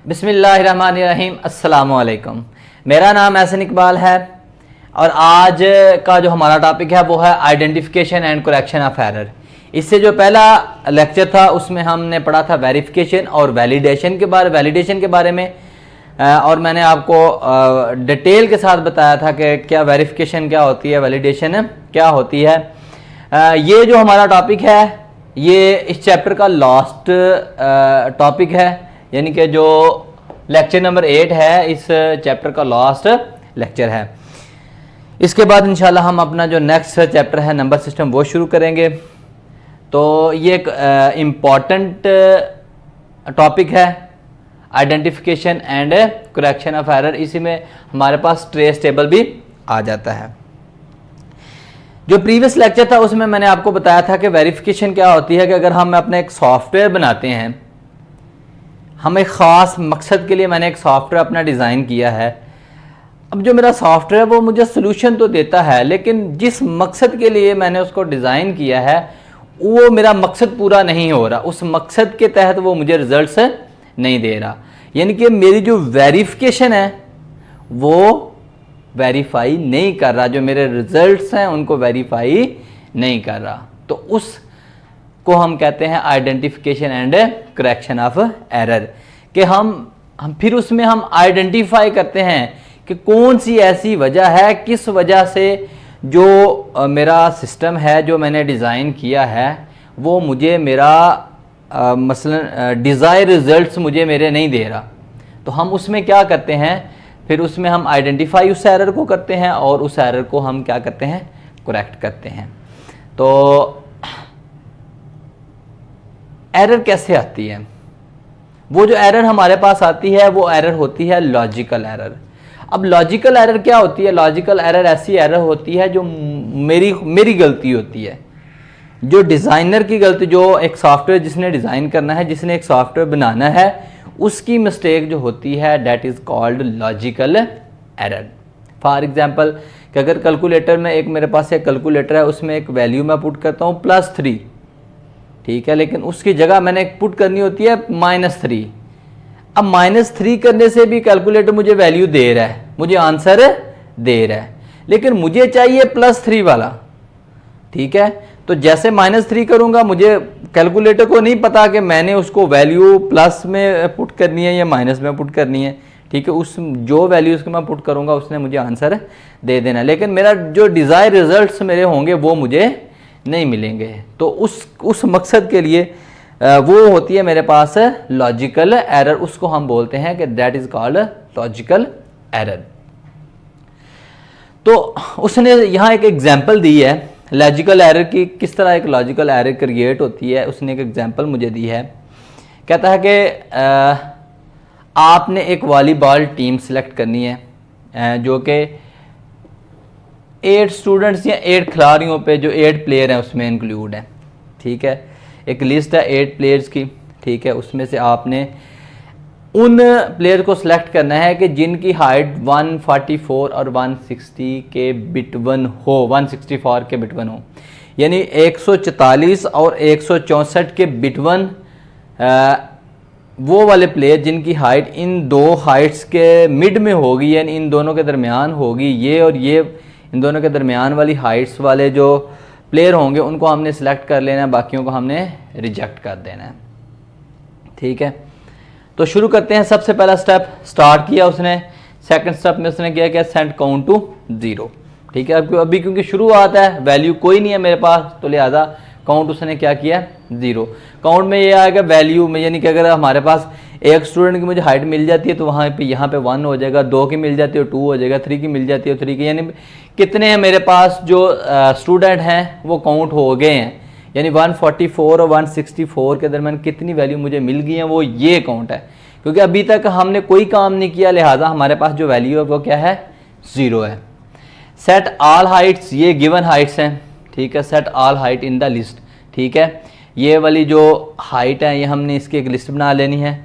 बिस्मिल्लाहिर्रहमानिर्रहीम, अस्सलामु अलैकुम। मेरा नाम एहसन इकबाल है और आज का जो हमारा टॉपिक है वो है identification and correction of error. इससे जो पहला लेक्चर था उसमें हमने पढ़ा था वेरिफिकेशन और वैलिडेशन के बारे में और मैंने आपको डिटेल के साथ बताया था कि क्या वेरिफिकेशन क्या होती है, वैलिडेशन क्या होती है। ये जो हमारा टॉपिक है ये इस चैप्टर का लास्ट टॉपिक है, यानी कि जो लेक्चर नंबर 8 है इस चैप्टर का लास्ट लेक्चर है। इसके बाद इंशाल्लाह हम अपना जो नेक्स्ट चैप्टर है नंबर सिस्टम वो शुरू करेंगे। तो ये एक इम्पॉर्टेंट टॉपिक है identification and correction of error. इसी में हमारे पास ट्रेस टेबल भी आ जाता है। जो प्रीवियस लेक्चर था उसमें मैंने आपको बताया था कि वेरिफिकेशन क्या होती है कि अगर हम अपना एक सॉफ्टवेयर बनाते हैं, हम एक ख़ास मकसद के लिए मैंने एक सॉफ्टवेयर अपना डिज़ाइन किया है। अब जो मेरा सॉफ्टवेयर वो मुझे सोल्यूशन तो देता है, लेकिन जिस मकसद के लिए मैंने उसको डिज़ाइन किया है वो मेरा मकसद पूरा नहीं हो रहा, उस मकसद के तहत वो मुझे रिजल्ट्स नहीं दे रहा। यानी कि मेरी जो वेरिफिकेशन है वो वेरीफाई नहीं कर रहा, जो मेरे रिजल्ट्स हैं उनको वेरीफाई नहीं कर रहा। तो उस को हम कहते हैं identification and correction of error. कि हम फिर उसमें हम आइडेंटिफाई करते हैं कि कौन सी ऐसी वजह है, किस वजह से जो मेरा सिस्टम है जो मैंने डिज़ाइन किया है वो मुझे मेरा मसलन डिज़ायर रिजल्ट्स मुझे मेरे नहीं दे रहा। तो हम उसमें क्या करते हैं, फिर उसमें हम आइडेंटिफाई उस एरर को करते हैं और उस एरर को हम क्या करते हैं, करेक्ट करते हैं। तो एरर कैसे आती है? वो जो एरर हमारे पास आती है वो एरर होती है लॉजिकल एरर। अब लॉजिकल एरर क्या होती है? लॉजिकल एरर ऐसी एरर होती है जो मेरी गलती होती है, जो डिज़ाइनर की गलती, जो एक सॉफ्टवेयर जिसने डिज़ाइन करना है, जिसने एक सॉफ्टवेयर बनाना है, उसकी मिस्टेक जो होती है that is called logical error. For example कि अगर कैलकुलेटर में एक मेरे पास एक कैलकुलेटर है, उसमें एक वैल्यू मैं पुट करता हूँ +3, ठीक है, लेकिन उसकी जगह मैंने पुट करनी होती है -3। अब -3 करने से भी कैलकुलेटर मुझे वैल्यू दे रहा है, मुझे आंसर दे रहा है, लेकिन मुझे चाहिए +3 वाला, ठीक है। तो जैसे -3 करूंगा, मुझे कैलकुलेटर को नहीं पता कि मैंने उसको वैल्यू प्लस में पुट करनी है या माइनस में पुट करनी है, ठीक है। उस जो वैल्यू उसको मैं पुट करूंगा उसने मुझे आंसर दे देना, लेकिन मेरा जो डिज़ायर रिजल्ट्स मेरे होंगे वो मुझे नहीं मिलेंगे। तो उस मकसद के लिए वो होती है मेरे पास लॉजिकल एरर, उसको हम बोलते हैं कि that is called logical error. तो उसने यहाँ एक एग्जाम्पल दी है लॉजिकल एरर की, किस तरह एक लॉजिकल एरर क्रिएट होती है। उसने एक एग्जांपल मुझे दी है। कहता है कि आपने एक वॉलीबॉल टीम सेलेक्ट करनी है जो कि 8 स्टूडेंट्स या 8 खिलाड़ियों पे, जो 8 प्लेयर हैं उसमें इंक्लूड है, ठीक है। एक लिस्ट है 8 प्लेयर्स की, ठीक है। उसमें से आपने उन प्लेयर को सिलेक्ट करना है कि जिनकी हाइट 144 और 160 के बिटवन हो, 164 के बिटवन हो, यानी 144 और 164 के बिटवन वो वाले प्लेयर जिनकी हाइट इन दो हाइट्स के मिड में होगी, यानी इन दोनों के दरमियान होगी, ये और ये इन दोनों के दरमियान वाली हाइट्स वाले जो प्लेयर होंगे उनको हमने सेलेक्ट कर लेना है, बाकियों को हमने रिजेक्ट कर देना है, ठीक है। तो शुरू करते हैं। सबसे पहला स्टेप स्टार्ट किया उसने। सेकंड स्टेप में उसने किया क्या, सेंड काउंट टू 0, ठीक है। अभी क्योंकि शुरुआत है, वैल्यू कोई नहीं है मेरे पास, तो लिहाजा काउंट उसने क्या किया, 0। काउंट में ये आएगा वैल्यू में, यानी कि अगर हमारे पास एक स्टूडेंट की मुझे हाइट मिल जाती है तो वहाँ पे यहाँ पे 1 हो जाएगा, 2 की मिल जाती है 2 हो जाएगा, 3 की मिल जाती है 3 की, यानी कितने हैं मेरे पास जो स्टूडेंट हैं वो काउंट हो गए हैं, यानी 144 और 164 के दरमियान कितनी वैल्यू मुझे मिल गई है वो ये काउंट है। क्योंकि अभी तक हमने कोई काम नहीं किया, लिहाजा हमारे पास जो वैल्यू है वो क्या है, 0 है। सेट ऑल हाइट्स, ये गिवन हाइट्स हैं, ठीक है। Set all height in the list, ठीक है। ये वाली जो हाइट है ये हमने इसकी एक लिस्ट बना लेनी है।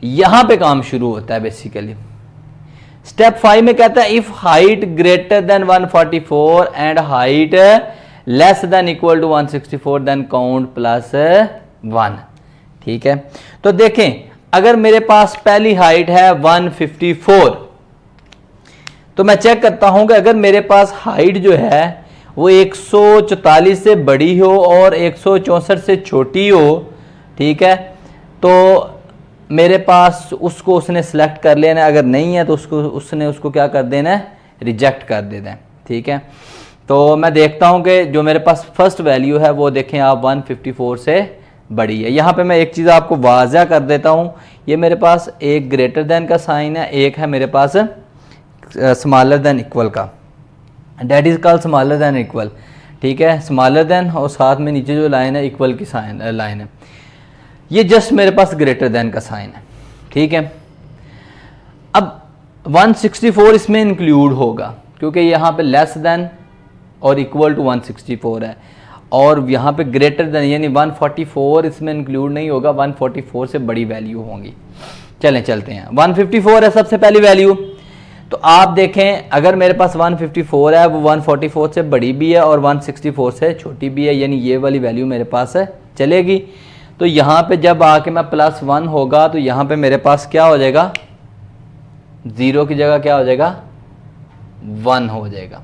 यहाँ पे काम शुरू होता है बेसिकली। स्टेप 5 में कहता है if height greater than 144 and height less than equal to 164 then count +1, ठीक है। तो देखें अगर मेरे पास पहली हाइट है 154, तो मैं चेक करता हूं कि अगर मेरे पास हाइट जो है वो 144 से बड़ी हो और 164 से छोटी हो, ठीक है, तो मेरे पास उसको उसने सेलेक्ट कर लेना है। अगर नहीं है तो उसको क्या कर देना है, रिजेक्ट कर देना है, ठीक है। तो मैं देखता हूं कि जो मेरे पास फर्स्ट वैल्यू है वो देखें आप 154 से बड़ी है। यहाँ पे मैं एक चीज़ आपको वाज़ा कर देता हूँ, ये मेरे पास एक ग्रेटर देन का साइन है, एक है मेरे पास स्मॉलर देन इक्वल का, that is called smaller than equal, ठीक है। स्मॉलर देन और साथ में नीचे जो लाइन है इक्वल की साइन लाइन है, ये जस्ट मेरे पास ग्रेटर देन का साइन है, ठीक है। अब 164 इसमें इंक्लूड होगा क्योंकि यहाँ पे लेस देन और इक्वल टू 164 है, और यहाँ पे ग्रेटर देन यानी 144 इसमें इंक्लूड नहीं होगा, 144 से बड़ी वैल्यू होंगी। चलें चलते हैं, 154 है सबसे पहली वैल्यू। तो आप देखें अगर मेरे पास 154 है वो 144 से बड़ी भी है और 164 से छोटी भी है, यानी ये वाली वैल्यू मेरे पास है चलेगी। तो यहाँ पे जब आके मैं +1 होगा तो यहाँ पे मेरे पास क्या हो जाएगा, 0 की जगह क्या हो जाएगा, 1 हो जाएगा,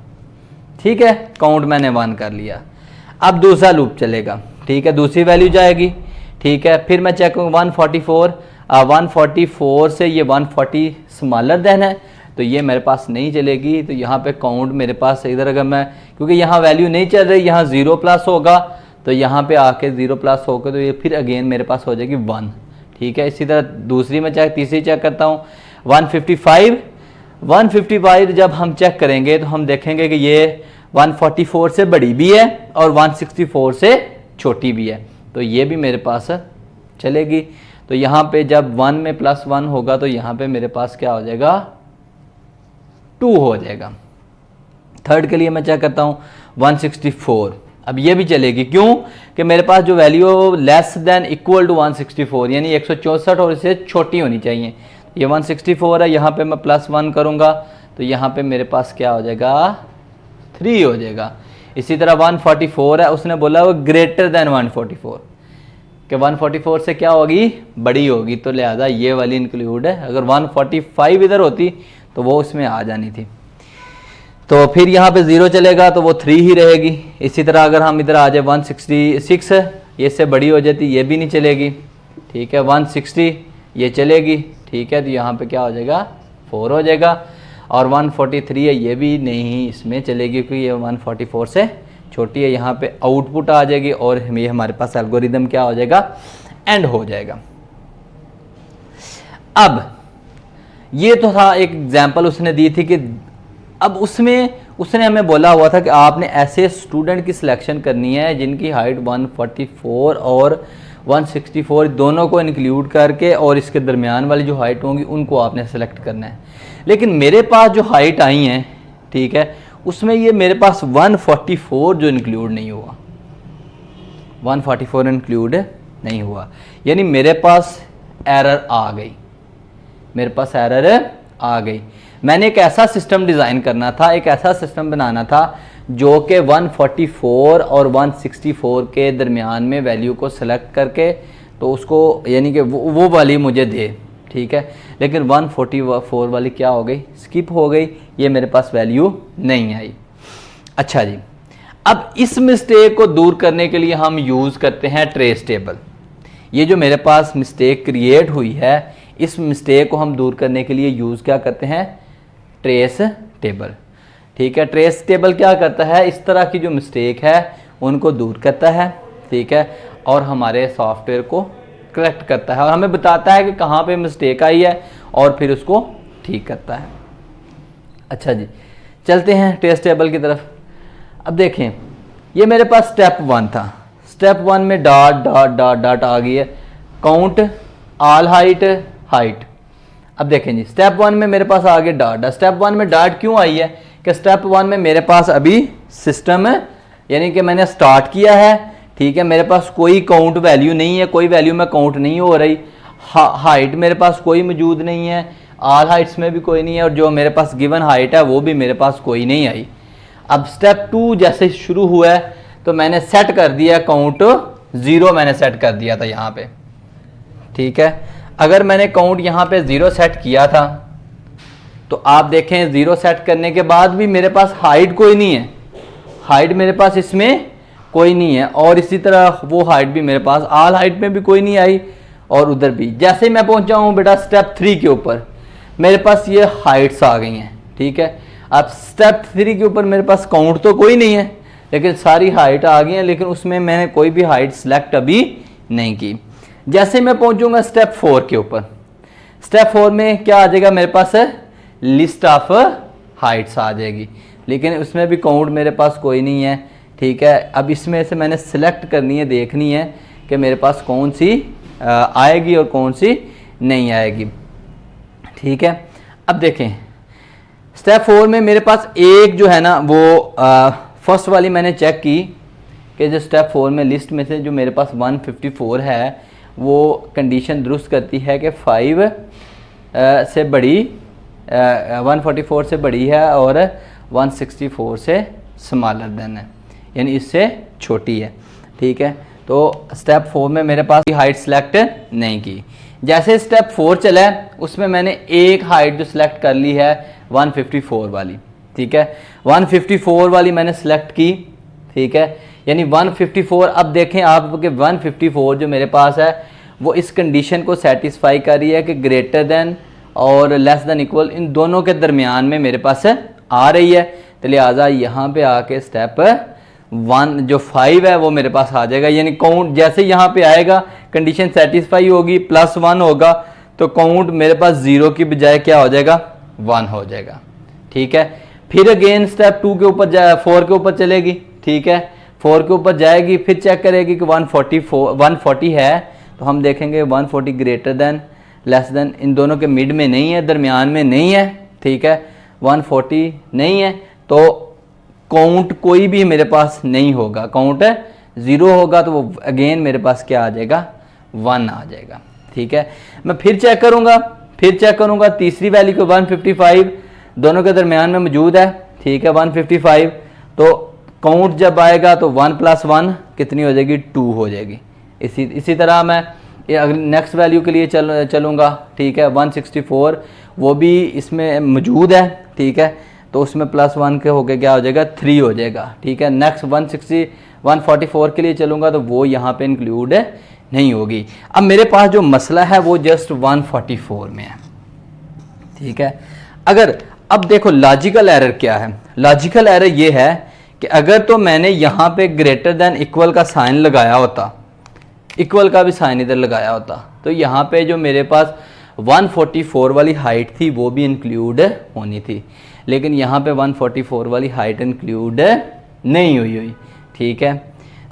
ठीक है। काउंट मैंने 1 कर लिया। अब दूसरा लूप चलेगा, ठीक है, दूसरी वैल्यू जाएगी, ठीक है। फिर मैं चेक करूँगा 144 से ये 140 स्मॉलर देन है, तो ये मेरे पास नहीं चलेगी। तो यहाँ पे काउंट मेरे पास इधर अगर मैं, क्योंकि यहाँ वैल्यू नहीं चल रही, यहाँ 0 प्लस होगा, तो यहाँ पे आके 0 प्लस होकर तो ये फिर अगेन मेरे पास हो जाएगी 1, ठीक है। इसी तरह दूसरी में तीसरी चेक करता हूँ 155 जब हम चेक करेंगे तो हम देखेंगे कि ये 144 से बड़ी भी है और 164 से छोटी भी है, तो ये भी मेरे पास चलेगी। तो यहाँ पे जब 1 में +1 होगा तो यहाँ पे मेरे पास क्या हो जाएगा, 2 हो जाएगा। थर्ड के लिए मैं चेक करता हूँ 164, अब ये भी चलेगी, क्यों कि मेरे पास जो value less than equal to 164 यानी 164 और इससे छोटी होनी चाहिए। ये 164 है, यहाँ पे मैं +1 करूँगा तो यहाँ पे मेरे पास क्या हो जाएगा, 3 हो जाएगा। इसी तरह 144 है, उसने बोला वो ग्रेटर देन 144 कि 144 से क्या होगी, बड़ी होगी, तो लिहाजा ये वाली इंक्लूड है। अगर 145 इधर होती तो वो उसमें आ जानी थी। तो फिर यहाँ पे 0 चलेगा तो वो 3 ही रहेगी। इसी तरह अगर हम इधर आ जाए 166 ये इससे बड़ी हो जाती, ये भी नहीं चलेगी, ठीक है। 160 ये चलेगी, ठीक है, तो यहाँ पे क्या हो जाएगा, 4 हो जाएगा। और 143 है, ये भी नहीं इसमें चलेगी क्योंकि ये 144 से छोटी है। यहाँ पे आउटपुट आ जाएगी और ये हमारे पास एल्गोरिदम क्या हो जाएगा, एंड हो जाएगा। अब ये तो था एक एग्जांपल उसने दी थी कि अब उसमें उसने हमें बोला हुआ था कि आपने ऐसे स्टूडेंट की सिलेक्शन करनी है जिनकी हाइट 144 और 164 दोनों को इंक्लूड करके, और इसके दरमियान वाली जो हाइट होंगी उनको आपने सेलेक्ट करना है। लेकिन मेरे पास जो हाइट आई हैं, ठीक है, उसमें ये मेरे पास 144 जो इंक्लूड नहीं हुआ, 144 इंक्लूड नहीं हुआ, यानी मेरे पास एरर आ गई, मेरे पास एरर आ गई। मैंने एक ऐसा सिस्टम डिज़ाइन करना था, एक ऐसा सिस्टम बनाना था जो कि 144 और 164 के दरमियान में वैल्यू को सेलेक्ट करके तो उसको यानी कि वो वाली मुझे दे, ठीक है। लेकिन 144 वाली क्या हो गई, स्किप हो गई, ये मेरे पास वैल्यू नहीं आई। अच्छा जी, अब इस मिस्टेक को दूर करने के लिए हम यूज़ करते हैं ट्रेस टेबल। ये जो मेरे पास मिस्टेक क्रिएट हुई है, इस मिस्टेक को हम दूर करने के लिए यूज़ क्या करते हैं, ट्रेस टेबल, ठीक है। ट्रेस टेबल क्या करता है, इस तरह की जो मिस्टेक है उनको दूर करता है, ठीक है, और हमारे सॉफ्टवेयर को करेक्ट करता है और हमें बताता है कि कहाँ पे मिस्टेक आई है और फिर उसको ठीक करता है। अच्छा जी, चलते हैं ट्रेस टेबल की तरफ। अब देखें, ये मेरे पास स्टेप 1 था, स्टेप 1 में डॉट डॉट डॉट डॉट आ गई है, काउंट ऑल हाइट हाइट। अब देखें जी, स्टेप 1 में मेरे पास आ गया डॉट। स्टेप 1 में डॉट क्यों आई है कि स्टेप 1 में मेरे पास अभी सिस्टम है, यानी कि मैंने स्टार्ट किया है, ठीक है, मेरे पास कोई काउंट वैल्यू नहीं है, कोई वैल्यू में काउंट नहीं हो रही, हाइट मेरे पास कोई मौजूद नहीं है, ऑल हाइट्स में भी कोई नहीं है, और जो मेरे पास गिवन हाइट है वो भी मेरे पास कोई नहीं आई। अब स्टेप 2 जैसे शुरू हुआ है तो मैंने सेट कर दिया काउंट 0 मैंने सेट कर दिया था यहाँ पे, ठीक है। अगर मैंने काउंट यहाँ पे 0 सेट किया था तो आप देखें 0 सेट करने के बाद भी मेरे पास हाइट कोई नहीं है, हाइट मेरे पास इसमें कोई नहीं है, और इसी तरह वो हाइट भी मेरे पास ऑल हाइट में भी कोई नहीं आई, और उधर भी। जैसे मैं पहुंचा हूँ बेटा स्टेप 3 के ऊपर, मेरे पास ये हाइट्स आ गई हैं, ठीक है। अब स्टेप 3 के ऊपर मेरे पास काउंट तो कोई नहीं है, लेकिन सारी हाइट आ गई हैं, लेकिन उसमें मैंने कोई भी हाइट सेलेक्ट अभी नहीं की। जैसे मैं पहुंचूंगा स्टेप 4 के ऊपर, स्टेप 4 में क्या आ जाएगा मेरे पास, लिस्ट ऑफ हाइट्स आ जाएगी, लेकिन उसमें भी काउंट मेरे पास कोई नहीं है, ठीक है। अब इसमें से मैंने सेलेक्ट करनी है, देखनी है कि मेरे पास कौन सी आएगी और कौन सी नहीं आएगी, ठीक है। अब देखें स्टेप 4 में मेरे पास एक जो है ना वो फर्स्ट वाली मैंने चेक की कि जो स्टेप 4 में लिस्ट में से जो मेरे पास 154 है वो कंडीशन दुरुस्त करती है कि 5 से बड़ी 144 से बड़ी है और 164 से स्मॉलर देन है, यानी इससे छोटी है, ठीक है। तो स्टेप 4 में मेरे पास हाइट सेलेक्ट नहीं की। जैसे स्टेप 4 चला है उसमें मैंने एक हाइट जो सिलेक्ट कर ली है 154 वाली, ठीक है। 154 वाली मैंने सेलेक्ट की, ठीक है, यानी 154। अब देखें आप कि 154 जो मेरे पास है वो इस कंडीशन को सेटिस्फाई कर रही है कि ग्रेटर देन और लेस देन इक्वल इन दोनों के दरमियान में मेरे पास आ रही है। तो लिहाजा यहाँ पे आके स्टेप 1 जो 5 है वो मेरे पास आ जाएगा, यानी काउंट जैसे यहाँ पे आएगा कंडीशन सेटिस्फाई होगी, +1 होगा, तो काउंट मेरे पास 0 की बजाय क्या हो जाएगा, 1 हो जाएगा, ठीक है। फिर अगेन स्टेप 2 के ऊपर 4 के ऊपर चलेगी, ठीक है। 4 के ऊपर जाएगी, फिर चेक करेगी कि 140 है, तो हम देखेंगे 140 greater than less then in दोनों के मिड में नहीं है, दरमियान में नहीं है, ठीक है। 140 नहीं है तो काउंट कोई भी मेरे पास नहीं होगा, काउंट 0 होगा, तो वो अगेन मेरे पास क्या आ जाएगा, 1 आ जाएगा, ठीक है। मैं फिर चेक करूंगा तीसरी वैल्यू को 155 दोनों के दरमियान में मौजूद है, ठीक है, 155। तो काउंट जब आएगा तो 1 + 1 कितनी हो जाएगी, 2 हो जाएगी। इसी तरह मैं नेक्स्ट वैल्यू के लिए चलूँगा, ठीक है। 164 वो भी इसमें मौजूद है, ठीक है, तो उसमें +1 के होके क्या हो जाएगा, 3 हो जाएगा, ठीक है। नेक्स्ट 144 के लिए चलूँगा तो वो यहाँ पे इंक्लूड नहीं होगी। अब मेरे पास जो मसला है वो जस्ट 144 में है, ठीक है। अगर अब देखो लॉजिकल एरर क्या है, लॉजिकल एरर ये है कि अगर तो मैंने यहाँ पे ग्रेटर देन इक्वल का साइन लगाया होता, इक्वल का भी साइन इधर लगाया होता, तो यहाँ पे जो मेरे पास 144 वाली हाइट थी वो भी इंक्लूड होनी थी, लेकिन यहाँ पे 144 वाली हाइट इंक्लूड नहीं हुई, ठीक है।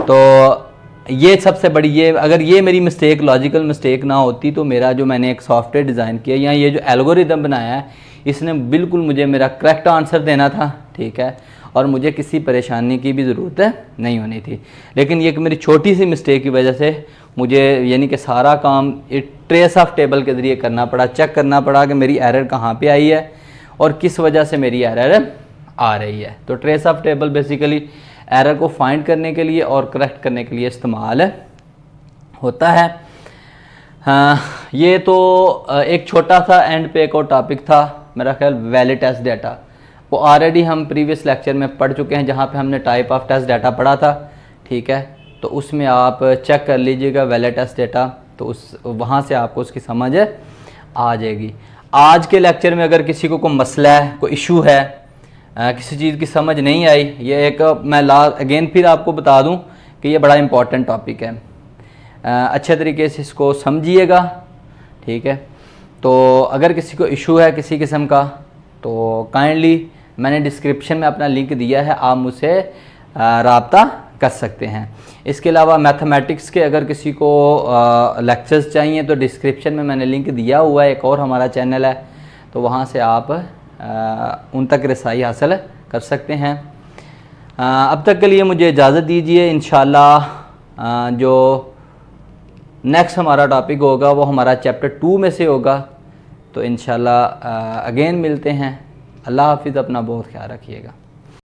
तो ये सबसे बड़ी, ये अगर ये मेरी मिस्टेक लॉजिकल मिस्टेक ना होती तो मेरा जो मैंने एक सॉफ्टवेयर डिज़ाइन किया या ये जो एल्गोरिदम बनाया है इसने बिल्कुल मुझे मेरा करेक्ट आंसर देना था, ठीक है, और मुझे किसी परेशानी की भी ज़रूरत नहीं होनी थी। लेकिन ये मेरी छोटी सी मिस्टेक की वजह से मुझे यानी कि सारा काम एक ट्रेस ऑफ टेबल के ज़रिए करना पड़ा, चेक करना पड़ा कि मेरी एरर कहाँ पे आई है और किस वजह से मेरी एरर आ रही है। तो trace of table basically error को फाइंड करने के लिए और करेक्ट करने के लिए इस्तेमाल होता है। हाँ, ये तो एक छोटा सा एंड पे एक और टॉपिक था मेरा ख्याल, वैलिड टेस्ट डाटा। वो ऑलरेडी हम प्रीवियस लेक्चर में पढ़ चुके हैं जहाँ पे हमने टाइप ऑफ टेस्ट डाटा पढ़ा था, ठीक है। तो उसमें आप चेक कर लीजिएगा वैलिड टेस्ट डाटा, तो उस वहाँ से आपको उसकी समझ आ जाएगी। आज के लेक्चर में अगर किसी को कोई मसला है, कोई इशू है, किसी चीज़ की समझ नहीं आई, ये एक मैं अगेन फिर आपको बता दूं कि ये बड़ा इंपॉर्टेंट टॉपिक है, अच्छे तरीके से इसको समझिएगा, ठीक है। तो अगर किसी को इशू है किसी किस्म का तो काइंडली मैंने डिस्क्रिप्शन में अपना लिंक दिया है, आप मुझसे राब्ता कर सकते हैं। इसके अलावा मैथमेटिक्स के अगर किसी को लेक्चर्स चाहिए तो डिस्क्रिप्शन में मैंने लिंक दिया हुआ है, एक और हमारा चैनल है, तो वहाँ से आप उन तक रसाई हासिल कर सकते हैं। अब तक के लिए मुझे इजाज़त दीजिए। इंशाल्लाह जो नेक्स्ट हमारा टॉपिक होगा वो हमारा चैप्टर 2 में से होगा, तो इंशाल्लाह अगेन मिलते हैं। अल्लाह हाफिज़, अपना बहुत ख्याल रखिएगा।